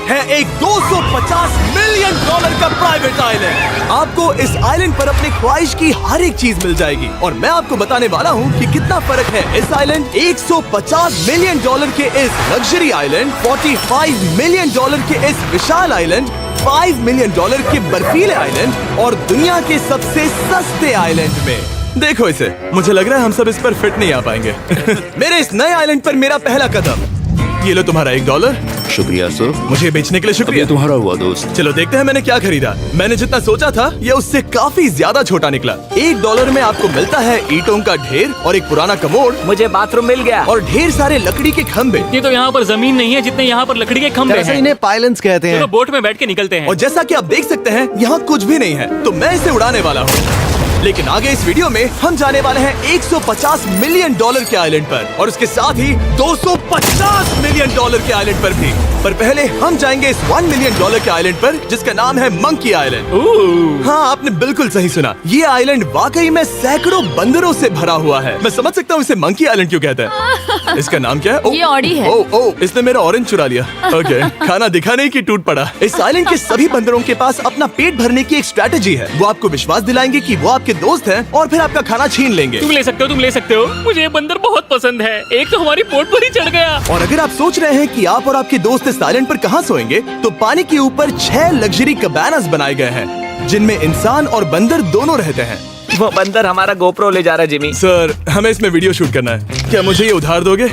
है एक 250 million dollar का प्राइवेट आइलैंड। आपको इस आइलैंड पर अपनी ख्वाहिश की हर एक चीज मिल जाएगी और मैं आपको बताने वाला हूँ कि कितना फर्क है इस आइलैंड 150 मिलियन डॉलर के इस लग्जरी आइलैंड, 45 मिलियन डॉलर के इस विशाल आइलैंड, 5 मिलियन डॉलर के बर्फीले आइलैंड और दुनिया के सबसे सस्ते आइलैंड में। देखो इसे, मुझे लग रहा है हम सब इस पर फिट नहीं आ पाएंगे। मेरे इस नए आइलैंड पर मेरा पहला कदम। ये लो तुम्हारा $1। शुक्रिया सर। मुझे बेचने के लिए शुक्रिया। तुम्हारा हुआ दोस्त। चलो देखते हैं मैंने क्या खरीदा। मैंने जितना सोचा था ये उससे काफी ज्यादा छोटा निकला। $1 में आपको मिलता है ईंटों का ढेर और एक पुराना कमोड। मुझे बाथरूम मिल गया और ढेर सारे लकड़ी के खम्भे। ये तो यहाँ पर जमीन नहीं है जितने यहाँ पर लकड़ी के खंभे हैं। इन्हें पाइलन्स कहते हैं। चलो बोट में बैठ के निकलते हैं। और जैसा कि आप देख सकते हैं यहाँ कुछ भी नहीं है, तो मैं इसे उड़ाने वाला हूँ। लेकिन आगे इस वीडियो में हम जाने वाले हैं 150 मिलियन डॉलर के आइलैंड पर और उसके साथ ही 250 मिलियन डॉलर के आइलैंड पर भी। पर पहले हम जाएंगे इस 1 मिलियन डॉलर के आइलैंड पर जिसका नाम है मंकी आइलैंड। हाँ, आपने बिल्कुल सही सुना। ये आइलैंड वाकई में सैकड़ों बंदरों से भरा हुआ है। मैं समझ सकता हूँ इसे मंकी आइलैंड क्यों कहते हैं। इसका नाम क्या है? ये ऑडी है। ओ, इसने मेरा ऑरेंज चुरा लिया। ओके, खाना दिखा नहीं कि टूट पड़ा। इस आइलैंड के सभी बंदरों के पास अपना पेट भरने की एक स्ट्रैटेजी है। वो आपको विश्वास दिलाएंगे कि वो आपके दोस्त हैं और फिर आपका खाना छीन लेंगे। तुम ले सकते हो। मुझे ये बंदर बहुत पसंद है। एक तो हमारी बोट पर ही चढ़ गया। और अगर आप सोच रहे हैं कि आप और आपके दोस्त इस आइलैंड पर कहाँ सोएंगे, तो पानी के ऊपर 6 लग्जरी कबानास बनाए गए हैं जिनमें इंसान और बंदर दोनों रहते हैं। वो बंदर हमारा गोप्रो ले जा रहा है जिमी। सर, हमें इसमें वीडियो शूट करना है। क्या मुझे ये उधार दोगे?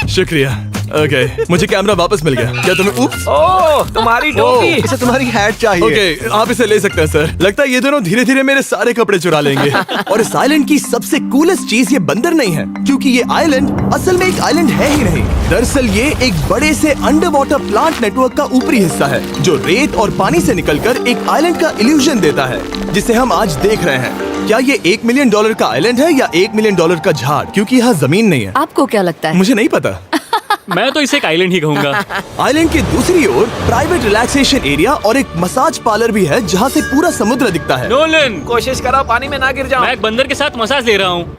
शुक्रिया। ओके, मुझे कैमरा वापस मिल गया। क्या तुम्हें उप्स? ओह, तुम्हारी टोपी। इसे तुम्हारी हैट चाहिए। ओके, आप इसे ले सकते हैं सर। लगता है ये दोनों धीरे धीरे मेरे सारे कपड़े चुरा लेंगे। और इस आइलैंड की सबसे कूलेस्ट चीज ये बंदर नहीं है, क्योंकि ये आइलैंड असल में एक आइलैंड है ही नहीं। दरअसल ये एक बड़े से अंडर वाटर प्लांट नेटवर्क का ऊपरी हिस्सा है जो रेत और पानी से निकलकर एक आइलैंड का इल्यूजन देता है जिसे हम आज देख रहे हैं। क्या ये $1 मिलियन का आइलैंड है या $1 मिलियन का झाड़, क्योंकि यहाँ जमीन नहीं है। आपको क्या लगता है? मुझे नहीं पता। मैं तो इसे एक आइलैंड ही कहूँगा। आइलैंड के दूसरी ओर प्राइवेट रिलैक्सेशन एरिया और एक मसाज पार्लर भी है जहाँ से पूरा समुद्र दिखता है। नोलन, कोशिश करो पानी में ना गिर जाओ। मैं एक बंदर के साथ मसाज ले रहा हूँ।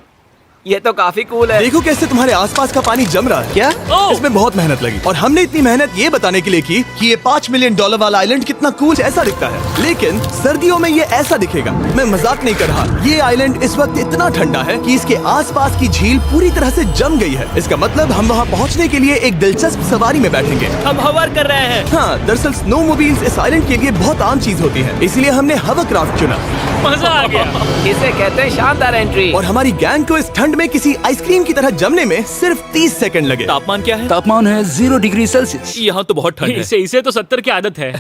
ये तो काफी कूल है। देखो कैसे तुम्हारे आसपास का पानी जम रहा है। क्या? इसमें बहुत मेहनत लगी और हमने इतनी मेहनत ये बताने के लिए की कि ये $5 मिलियन वाला आइलैंड कितना कूल ऐसा दिखता है। लेकिन सर्दियों में ये ऐसा दिखेगा। मैं मजाक नहीं कर रहा। ये आइलैंड इस वक्त इतना ठंडा है कि इसके आसपास की झील पूरी तरह से जम गई है। इसका मतलब हम वहाँ पहुँचने के लिए एक दिलचस्प सवारी में बैठेंगे। हम हवर कर रहे हैं। हाँ, दरअसल स्नोमोबाइल्स इस आइलैंड के लिए बहुत आम चीज होती है, इसलिए हमने हवरक्राफ्ट चुना। मजा आ गया। इसे कहते हैं शानदार एंट्री। और हमारी गैंग को इस ठंड में किसी आइसक्रीम की तरह जमने में सिर्फ 30 सेकंड लगे। तापमान क्या है? तापमान है 0 डिग्री सेल्सियस। यहाँ तो बहुत ठंड है। इसे तो 70 की आदत है।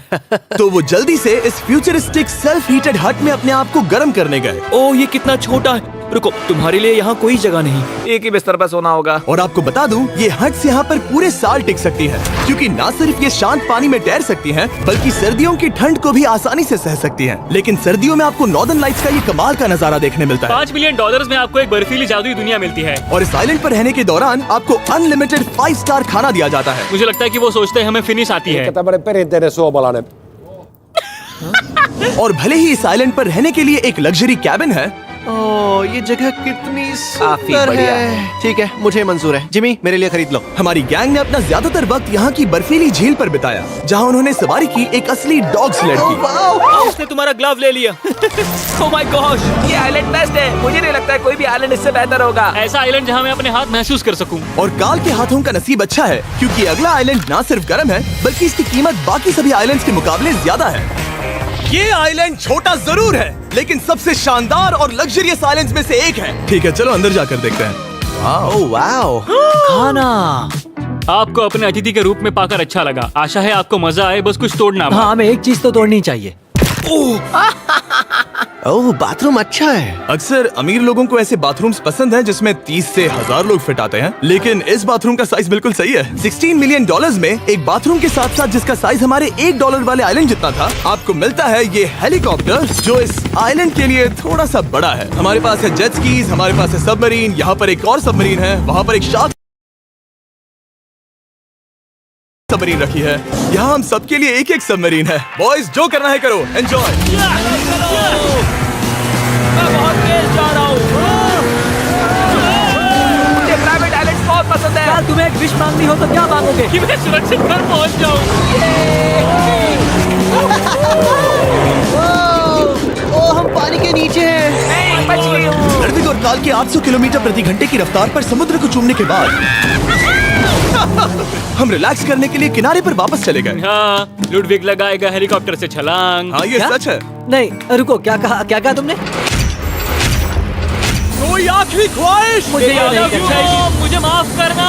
तो वो जल्दी से इस फ्यूचरिस्टिक सेल्फ हीटेड हट में अपने आप को गर्म करने गए। ओह, ये कितना छोटा है। रुको, तुम्हारे लिए यहाँ कोई जगह नहीं। एक ही बिस्तर पर सोना होगा। और आपको बता दूं, ये हट्स यहाँ पर पूरे साल टिक सकती है, क्योंकि न सिर्फ ये शांत पानी में तैर सकती हैं, बल्कि सर्दियों की ठंड को भी आसानी से सह सकती हैं। लेकिन सर्दियों में आपको नॉर्दर्न लाइट्स का ये कमाल का नजारा देखने मिलता है। $5 मिलियन में आपको एक बर्फीली जादुई दुनिया मिलती है। और इस आइलैंड पर रहने के दौरान आपको अनलिमिटेड 5 स्टार खाना दिया जाता है। मुझे लगता है कि वो सोचते हैं हमें फिनिश आती है। और भले ही इस आइलैंड पर रहने के लिए एक लग्जरी कैबिन है, ओह, ये जगह कितनी काफी सुंदर बढ़िया है। ठीक है, मुझे मंजूर है। जिमी, मेरे लिए खरीद लो। हमारी गैंग ने अपना ज्यादातर वक्त यहाँ की बर्फीली झील पर बिताया, जहाँ उन्होंने सवारी की एक असली डॉग स्लेड की। उसने तुम्हारा ग्लव ले लिया। ओह माय गॉश, ये आइलैंड बेस्ट है। मुझे नहीं लगता है कोई भी आइलैंड इससे बेहतर होगा। ऐसा आइलैंड जहाँ मैं अपने हाथ महसूस कर सकूँ। और काल के हाथों का नसीब अच्छा है, क्योंकि अगला आइलैंड न सिर्फ गर्म है, बल्कि इसकी कीमत बाकी सभी आइलैंड्स के मुकाबले ज्यादा है। ये आइलैंड छोटा जरूर है, लेकिन सबसे शानदार और लग्जरियस आइलैंड्स में से एक है। ठीक है, चलो अंदर जाकर देखते हैं। ओह वाओ, खाना। आपको अपने अतिथि के रूप में पाकर अच्छा लगा। आशा है आपको मजा आए, बस कुछ तोड़ना मत। हाँ, हमें एक चीज तो तोड़नी चाहिए। ओह, बाथरूम अच्छा है। अक्सर अमीर लोगों को ऐसे बाथरूम्स पसंद हैं जिसमें 30 से 1000 लोग फिट आते हैं, लेकिन इस बाथरूम का साइज बिल्कुल सही है। $16 मिलियन में एक बाथरूम के साथ साथ जिसका साइज हमारे $1 वाले आइलैंड जितना था, आपको मिलता है ये हेलीकॉप्टर, जो इस आइलैंड के लिए थोड़ा सा बड़ा है। हमारे पास है जेट स्कीज, हमारे पास है सबमरीन, यहाँ पर एक और सबमरीन है, वहाँ पर एक शार्क सबमरीन रखी है। यहाँ हम सबके लिए एक एक सबमरीन है। बॉयज, जो करना है करो, एंजॉय। मैं बहुत तेज जा रहा हूँ। मुझे प्राइवेट आइलैंड्स बहुत पसंद है। यार, तुम्हें एक विश मांगनी हो तो क्या मांगोगे? कि मैं सुरक्षित घर पहुंच जाऊं। साल के 800 किलोमीटर प्रति घंटे की रफ्तार पर समुद्र को चूमने के बाद हम रिलैक्स करने के लिए किनारे पर वापस चले गए। हाँ, लुडविग लगाएगा हेलीकॉप्टर से छलांग। हाँ, ये क्या? सच है। नहीं रुको, क्या कहा तुमने? कोई आखिरी ख्वाहिश? मुझे ये नहीं करना चाहिए। मुझे माफ करना।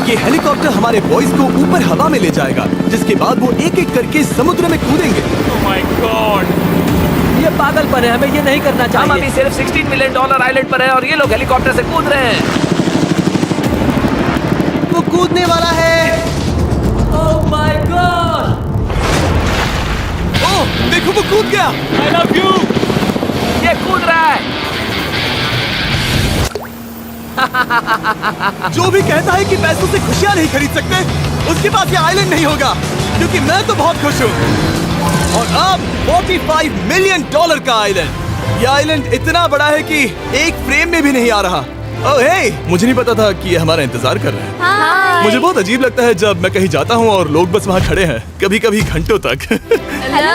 ये हेलीकॉप्टर हमारे बॉयज को ऊपर हवा में ले जाएगा, जिसके बाद वो एक एक करके समुद्र में कूदेंगे। Oh my God! ये पागलपन है, हमें ये नहीं करना हम अभी चाहिए। सिर्फ $16 मिलियन आइलैंड पर हैं और ये लोग हेलीकॉप्टर से कूद रहे हैं। वो कूदने वाला है। Oh my God! ओह, देखो वो कूद गया। I love you! ये कूद रहा है। जो भी कहता है कि पैसों से खुशियां नहीं खरीद सकते, उसके पास ये आइलैंड नहीं होगा, क्योंकि मैं तो बहुत खुश हूँ। और अब $45 मिलियन का आइलैंड। ये आइलैंड इतना बड़ा है कि एक फ्रेम में भी नहीं आ रहा। ओह हे, मुझे नहीं पता था कि ये हमारा इंतजार कर रहे हैं। हाय। मुझे बहुत अजीब लगता है जब मैं कहीं जाता हूँ और लोग बस वहाँ खड़े हैं, कभी कभी घंटों तक। हेलो।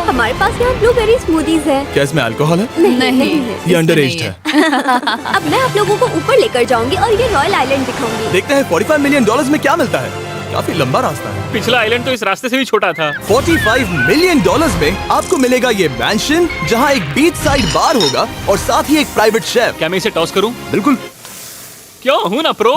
हमारे पास यहाँ ब्लूबेरी स्मूदीज है। क्या इसमें अल्कोहल है? नहीं ये अंडरएज्ड है। अब मैं आप लोगों को ऊपर लेकर जाऊंगी और ये रॉयल आइलैंड दिखाऊंगी। देखते हैं $45 मिलियन में क्या मिलता है। काफी लंबा रास्ता है। पिछला आइलैंड तो इस रास्ते से भी छोटा था। $45 मिलियन में आपको मिलेगा ये मैंशन, जहाँ एक बीच साइड बार होगा और साथ ही एक प्राइवेट शेफ। क्या मैं इसे टॉस करूं? बिल्कुल। क्यों, हूं ना प्रो।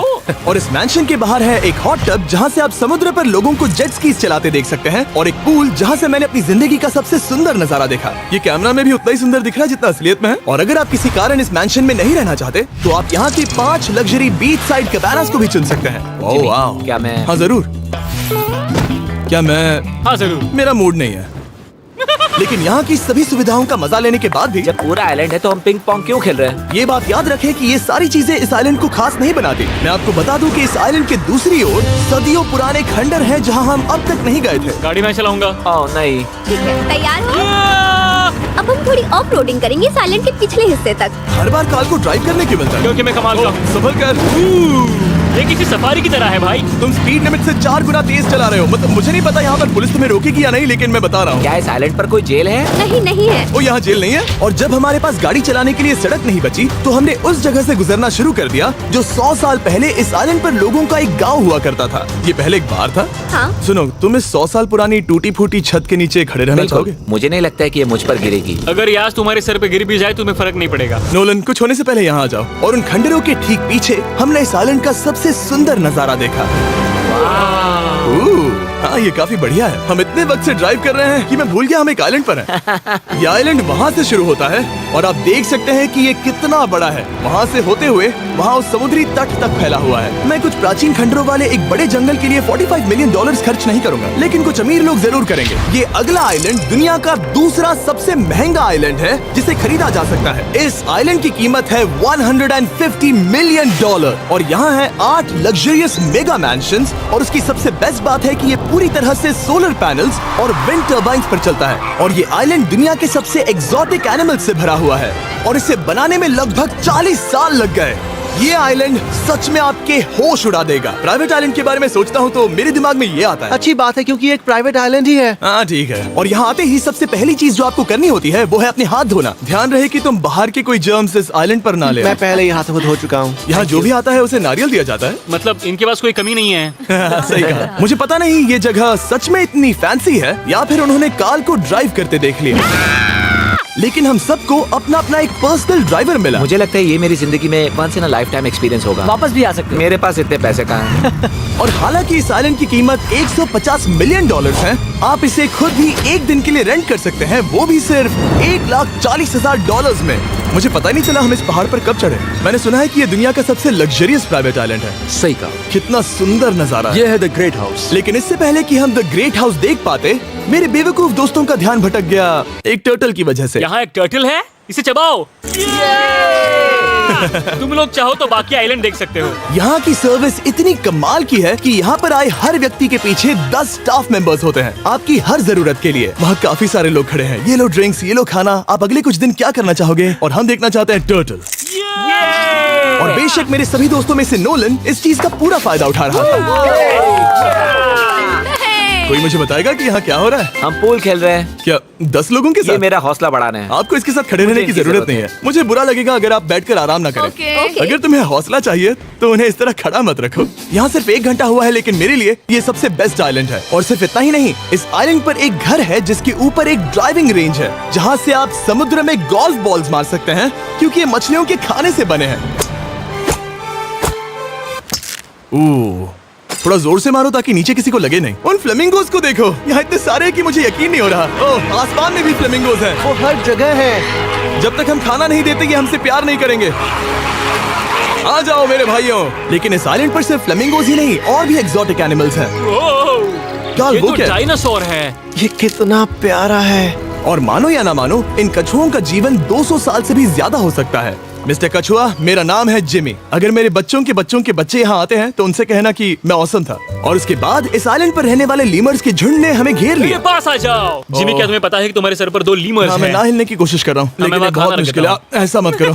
और इस मैंशन के बाहर है एक हॉट टब, जहाँ से आप समुद्र पर लोगों को जेट स्कीज चलाते देख सकते हैं, और एक पूल जहाँ से मैंने अपनी जिंदगी का सबसे सुंदर नजारा देखा। ये कैमरा में भी उतना ही सुंदर दिख रहा है जितना असलियत में है। और अगर आप किसी कारण इस मैंशन में नहीं रहना चाहते, तो आप यहाँ की 5 लग्जरी बीच साइड कैबानास को भी चुन सकते हैं। ओह वाह। क्या मैं हाँ जरूर। क्या मैं? हाँ जरूर। मेरा मूड नहीं है। लेकिन यहाँ की सभी सुविधाओं का मजा लेने के बाद भी जब पूरा आइलैंड है तो हम पिंग पोंग क्यों खेल रहे हैं? ये बात याद रखें कि ये सारी चीजें इस आइलैंड को खास नहीं बनाती। मैं आपको बता दूं कि इस आइलैंड के दूसरी ओर सदियों पुराने खंडर हैं, जहां हम अब तक नहीं गए थे। गाड़ी मैं चलाऊंगा। ओह नहीं। ठीक है, तैयार हो? अब हम थोड़ी ऑफ रोडिंग करेंगे इस आइलैंड के पिछले हिस्से तक। हर बार कार को ड्राइव करने क्यों मिलता है? क्योंकि मैं कमाल का हूं। सफर कर। ये किसी सफारी की तरह है भाई। तुम स्पीड लिमिट से 4 गुना तेज चला रहे हो। मतलब मुझे नहीं पता यहाँ पर पुलिस तुम्हें रोकेगी या नहीं, लेकिन मैं बता रहा हूँ। क्या इस आइलैंड पर कोई जेल है? नहीं है। वो यहाँ जेल नहीं है। और जब हमारे पास गाड़ी चलाने के लिए सड़क नहीं बची, तो हमने उस जगह से गुजरना शुरू कर दिया जो 100 साल पहले इस आइलैंड पर लोगों का एक गाँव हुआ करता था। ये पहले एक बार था। हाँ। सुनो, तुम इस 100 साल पुरानी टूटी फूटी छत के नीचे खड़े रहना चाहोगे? मुझे नहीं लगता है कि ये मुझ पर गिरेगी। अगर ये आज तुम्हारे सर पे गिर भी जाए तुम्हें फर्क नहीं पड़ेगा। नोलन, कुछ होने से पहले यहाँ आ जाओ। और उन खंडरों के ठीक पीछे हमने इस आइलैंड का सबसे सुंदर नजारा देखा। हाँ, ये काफी बढ़िया है। हम इतने वक्त से ड्राइव कर रहे हैं कि मैं भूल गया हम एक आइलैंड पर हैं। ये आइलैंड वहाँ से शुरू होता है और आप देख सकते हैं कि ये कितना बड़ा है। वहाँ से होते हुए वहाँ उस समुद्री तट तक फैला हुआ है। मैं कुछ प्राचीन खंडरों वाले एक बड़े जंगल के लिए $45 मिलियन खर्च नहीं करूंगा, लेकिन कुछ अमीर लोग जरूर करेंगे। ये अगला आइलैंड दुनिया का दूसरा सबसे महंगा आइलैंड है जिसे खरीदा जा सकता है। इस आइलैंड की कीमत है $150 मिलियन और यहाँ है 8 लग्जरियस मेगा मैंशंस। और उसकी सबसे बेस्ट बात है कि ये पूरी तरह से सोलर पैनल्स और विंड टर्बाइन्स पर चलता है। और ये आइलैंड दुनिया के सबसे एक्सोटिक एनिमल्स से भरा हुआ है और इसे बनाने में लगभग 40 साल लग गए। ये आइलैंड सच में आपके होश उड़ा देगा। प्राइवेट आइलैंड के बारे में सोचता हूँ तो मेरे दिमाग में ये आता है। अच्छी बात है, क्योंकि एक प्राइवेट आइलैंड ही है। हाँ ठीक है। और यहाँ आते ही सबसे पहली चीज जो आपको करनी होती है वो है अपने हाथ धोना। ध्यान रहे कि तुम बाहर के कोई जर्म्स इस आइलैंड पर ना ले। मैं पहले ही हाथों को धो चुका हूँ। यहाँ जो भी आता है उसे नारियल दिया जाता है। मतलब इनके पास कोई कमी नहीं है। सही कहा। मुझे पता नहीं ये जगह सच में इतनी फैंसी है या फिर उन्होंने कार को ड्राइव करते देख लिया, लेकिन हम सबको अपना अपना एक पर्सनल ड्राइवर मिला। मुझे लगता है ये मेरी जिंदगी में once in a lifetime experience होगा। वापस भी आ सकते हो। मेरे पास इतने पैसे कहाँ हैं? और हालांकि इस आइलैंड की कीमत $150 मिलियन है, आप इसे खुद भी एक दिन के लिए रेंट कर सकते हैं, वो भी सिर्फ $1,40,000 में। मुझे पता ही नहीं चला हम इस पहाड़ पर कब चढ़े। मैंने सुना है कि ये दुनिया का सबसे लग्जरियस प्राइवेट आइलैंड है। सही कहा। कितना सुंदर नजारा है। ये है द ग्रेट हाउस। लेकिन इससे पहले कि हम द ग्रेट हाउस देख पाते, मेरे बेवकूफ दोस्तों का ध्यान भटक गया एक टर्टल की वजह से। यहाँ एक टर्टल है, इसे चबाओ। तुम लोग चाहो तो बाकी आइलैंड देख सकते हो। यहाँ की सर्विस इतनी कमाल की है कि यहाँ पर आए हर व्यक्ति के पीछे 10 स्टाफ मेंबर्स होते हैं आपकी हर जरूरत के लिए। वहाँ काफी सारे लोग खड़े हैं। ये लो ड्रिंक्स, ये लो खाना। आप अगले कुछ दिन क्या करना चाहोगे? और हम देखना चाहते हैं टर्टल। और बेशक मेरे सभी दोस्तों में से नोलन इस चीज का पूरा फायदा उठा रहा था। कोई मुझे बताएगा कि यहाँ क्या हो रहा है? हम पूल खेल रहे हैं। क्या 10 लोगों के ये साथ? मेरा हौसला बढ़ाना है। आपको इसके साथ खड़े रहने की इनकी जरूरत नहीं है। मुझे बुरा लगेगा अगर आप बैठकर आराम ना करें। Okay. अगर तुम्हें हौसला चाहिए तो उन्हें इस तरह खड़ा मत रखो। यहाँ सिर्फ 1 घंटा हुआ है, लेकिन मेरे लिए ये सबसे बेस्ट आइलैंड है। और सिर्फ इतना ही नहीं, इस आइलैंड पर एक घर है जिसके ऊपर एक ड्राइविंग रेंज है, जहाँ से आप समुद्र में गोल्फ बॉल्स मार सकते हैं, क्योंकि ये मछलियों के खाने से बने हैं। थोड़ा जोर से मारो ताकि नीचे किसी को लगे नहीं। उन फ्लेमिंगोज को देखो, यहाँ इतने सारे हैं कि मुझे यकीन नहीं हो रहा। ओह, आसमान में भी फ्लेमिंगोज हैं। वो हर जगह है। जब तक हम खाना नहीं देते ये हमसे प्यार नहीं करेंगे। आ जाओ मेरे भाइयों। लेकिन इस आइलैंड पर सिर्फ फ्लेमिंगोज ही नहीं, और भी एक्सोटिक एनिमल्स हैं। क्या ये वो तो क्या है? डायनासोर है। ये कितना प्यारा है। और मानो या ना मानो, इन कछुओं का जीवन 200 साल से भी ज्यादा हो सकता है। मिस्टर कछुआ, मेरा नाम है जिमी। अगर मेरे बच्चों के बच्चे यहाँ आते हैं तो उनसे कहना कि मैं औसम था। और उसके बाद इस आइलैंड पर रहने वाले लीमर्स के झुंड ने हमें घेर मेरे लिया। पास आ जाओ। जिमी, क्या तुम्हें पता है कि तुम्हारे सर पर 2 लीमर्स हाँ, मैं हैं? ना हिलने की कोशिश कर रहा हूँ, लेकिन मैं ये खाना बहुत रख मुश्किल है। देता ऐसा मत करो।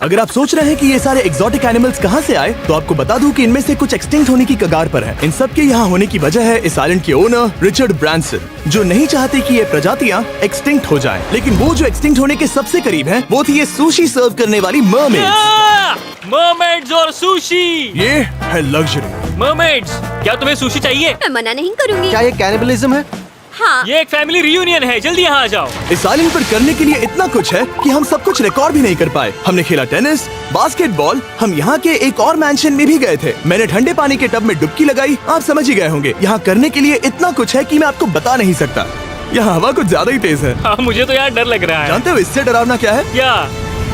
अगर आप सोच रहे हैं कि ये सारे एक्सोटिक एनिमल्स कहाँ से आए, तो आपको बता दूं कि इनमें से कुछ एक्सटिंक्ट होने की कगार पर हैं। इन सब के यहाँ होने की वजह है इस आइलैंड के ओनर रिचर्ड ब्रांसन, जो नहीं चाहते कि ये प्रजातियाँ एक्सटिंक्ट हो जाएं। लेकिन वो जो एक्सटिंक्ट होने के सबसे करीब हैं, वो थी ये सुशी सर्व करने वाली मरमेड्स। मरमेड्स और सुशी। ये है लग्जरी। मरमेड्स, क्या तुम्हें सुशी चाहिए? मैं मना नहीं करूंगी। क्या ये कैनिबलिज्म है? हाँ। ये एक फैमिली रियूनियन है, जल्दी यहाँ आ जाओ। इस आइलैंड पर करने के लिए इतना कुछ है कि हम सब कुछ रिकॉर्ड भी नहीं कर पाए। हमने खेला टेनिस, बास्केटबॉल, हम यहाँ के एक और मैंशन में भी गए थे। मैंने ठंडे पानी के टब में डुबकी लगाई। आप समझ ही गए होंगे, यहाँ करने के लिए इतना कुछ है कि मैं आपको बता नहीं सकता। यहाँ हवा कुछ ज्यादा ही तेज है। हाँ, मुझे तो यार डर लग रहा है। जानते हो इससे डरावना क्या है? क्या?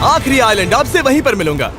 आखिरी आइलैंड, आपसे वहीं पर मिलूंगा।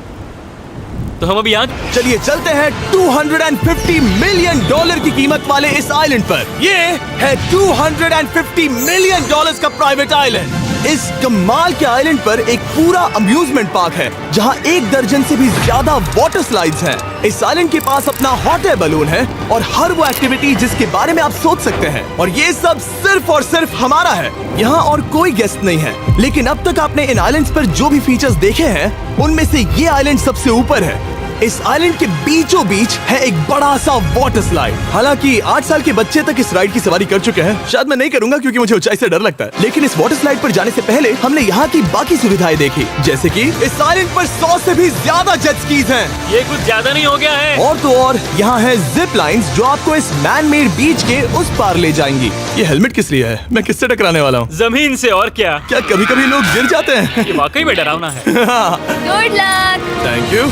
तो हम अभी यहाँ चलिए चलते हैं $250 मिलियन की कीमत वाले इस आइलैंड पर। ये है $250 मिलियन का प्राइवेट आइलैंड। इस कमाल के आइलैंड पर एक पूरा अम्यूजमेंट पार्क है, जहां 1 दर्जन से भी ज्यादा वाटर स्लाइड्स हैं। इस आइलैंड के पास अपना हॉट एयर बलून है और हर वो एक्टिविटी जिसके बारे में आप सोच सकते हैं। और ये सब सिर्फ और सिर्फ हमारा है। यहाँ और कोई गेस्ट नहीं है। लेकिन अब तक आपने इन आइलैंड्स पर जो भी फीचर्स देखे हैं, उनमें से ये आइलैंड सबसे ऊपर है। इस आइलैंड के बीचों बीच है एक बड़ा सा वाटर स्लाइड। हालांकि 8 साल के बच्चे तक इस राइड की सवारी कर चुके हैं। शायद मैं नहीं करूंगा क्योंकि मुझे ऊंचाई से डर लगता है। लेकिन इस वाटर स्लाइड पर जाने से पहले हमने यहाँ की बाकी सुविधाएं देखी, जैसे कि इस आइलैंड पर 100 से भी ज्यादा जेट स्कीज हैं। ये कुछ ज्यादा नहीं हो गया है? और तो और यहाँ है जिप लाइन्स जो आपको इस मैन मेड बीच के उस पार ले जाएंगी। ये हेलमेट किस लिए है? मैं किससे टकराने वाला हूँ? जमीन से। और क्या? क्या कभी कभी लोग गिर जाते हैं? ये वाकई में डरावना है। Good luck. Thank you.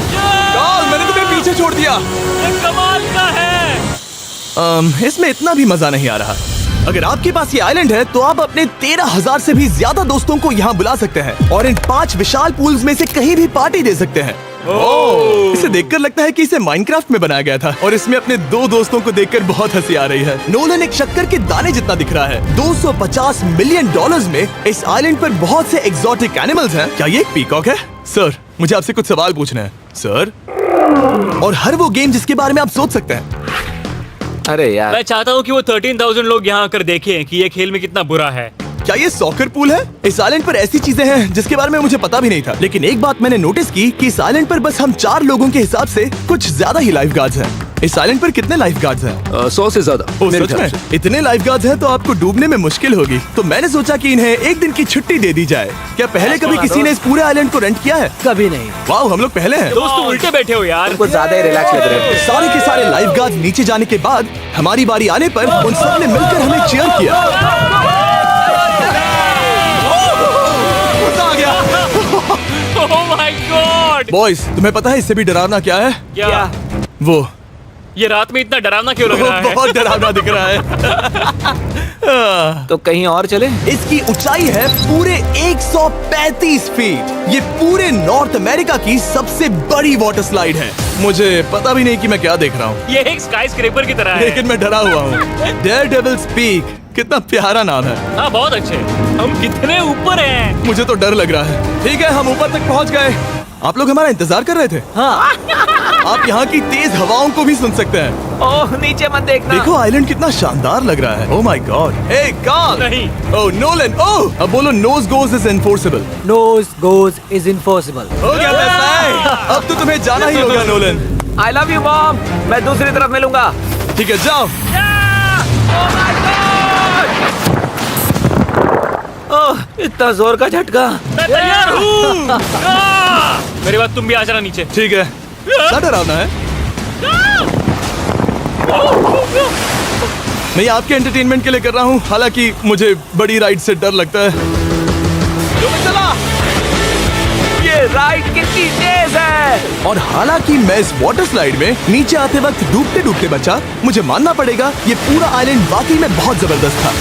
मैंने तुम्हें पीछे छोड़ दिया। ये कमाल का है। इसमें इतना भी मजा नहीं आ रहा। अगर आपके पास ये आइलैंड है तो आप अपने 13,000 से भी ज्यादा दोस्तों को यहाँ बुला सकते हैं और इन 5 विशाल पूल्स में से कहीं भी पार्टी दे सकते हैं। ओह, इसे देखकर लगता है कि इसे माइनक्राफ्ट में बनाया गया था। और इसमें अपने 2 दोस्तों को देखकर बहुत हंसी आ रही है। नोलन एक शक्कर के दाने जितना दिख रहा है। $250 मिलियन में इस आइलैंड पर बहुत से एक्सोटिक एनिमल्स हैं। क्या ये एक पीकॉक है? सर, मुझे आपसे कुछ सवाल पूछना है सर। और हर वो गेम जिसके बारे में आप सोच सकते हैं। अरे यार, मैं चाहता हूँ कि वो 13,000 लोग यहाँ आकर देखें कि ये खेल में कितना बुरा है। क्या ये सॉकर पूल है? इस आइलैंड पर ऐसी चीजें हैं जिसके बारे में मुझे पता भी नहीं था। लेकिन एक बात मैंने नोटिस की कि इस आइलैंड पर बस हम 4 लोगों के हिसाब से कुछ ज्यादा ही लाइफ गार्ड्स हैं। इस आइलैंड पर कितने लाइफ गार्ड्स हैं? 100 से ज्यादा। ओ, मेरे सच ख्याल में? से। इतने लाइफ गार्ड्स हैं तो आपको डूबने में मुश्किल होगी। तो मैंने सोचा कि इन्हें एक दिन की छुट्टी दे दी जाए। क्या पहले कभी किसी ने इस पूरे आइलैंड को रेंट किया है? कभी नहीं। वाह, हम लोग पहले हैं। दोस्त तो उल्टे बैठे हो यार। कुछ ज्यादा ही रिलैक्स लग रहे हैं। सारे के सारे लाइफ गार्ड्स नीचे जाने के बाद हमारी बारी आने पर उन सब ने मिलकर हमें चीयर किया। मजा आ गया। ओह माय गॉड। बॉयज, तुम्हें पता है इससे भी डरावना क्या है? क्या? वो ये रात में इतना डरावना क्यों लग रहा है? बहुत डरावना दिख रहा है। तो कहीं और चले? इसकी ऊंचाई है पूरे 135 फीट। ये पूरे नॉर्थ अमेरिका की सबसे बड़ी वाटर स्लाइड है। मुझे पता भी नहीं कि मैं क्या देख रहा हूँ, ये एक स्काई स्क्रेपर की तरह है। लेकिन मैं डरा हुआ हूँ। डेयरडेविल्स पीक, कितना प्यारा नाम है। हाँ, बहुत अच्छे। हम कितने ऊपर हैं। मुझे तो डर लग रहा है। ठीक है, हम ऊपर तक पहुँच गए। आप लोग हमारा इंतजार कर रहे थे। हाँ। आप यहाँ की तेज हवाओं को भी सुन सकते हैं। ओह, नीचे मत देखना। देखो आइलैंड कितना शानदार लग रहा है। Oh my God. Hey Carl. नहीं। Oh Nolan. ओह, अब बोलो nose goes is enforceable. Nose goes is impossible. हो गया फैसला है। अब तो तुम्हें जाना ही होगा Nolan. I love you, mom. मैं दूसरी तरफ मिलूंगा। ठीक है, जाओ। Oh my इतना जोर का झटका। मैं तैयार हूँ। मेरे बाद तुम भी आ जाना नीचे। ठीक है, ना डरावना है। मैं ये आपके एंटरटेनमेंट के लिए कर रहा हूँ, हालांकि मुझे बड़ी राइड से डर लगता है। चला, ये राइड कितनी तेज है। और हालांकि मैं इस वाटर स्लाइड में नीचे आते वक्त डूबते डूबते बचा, मुझे मानना पड़ेगा ये पूरा आइलैंड वाकई में बहुत जबरदस्त था।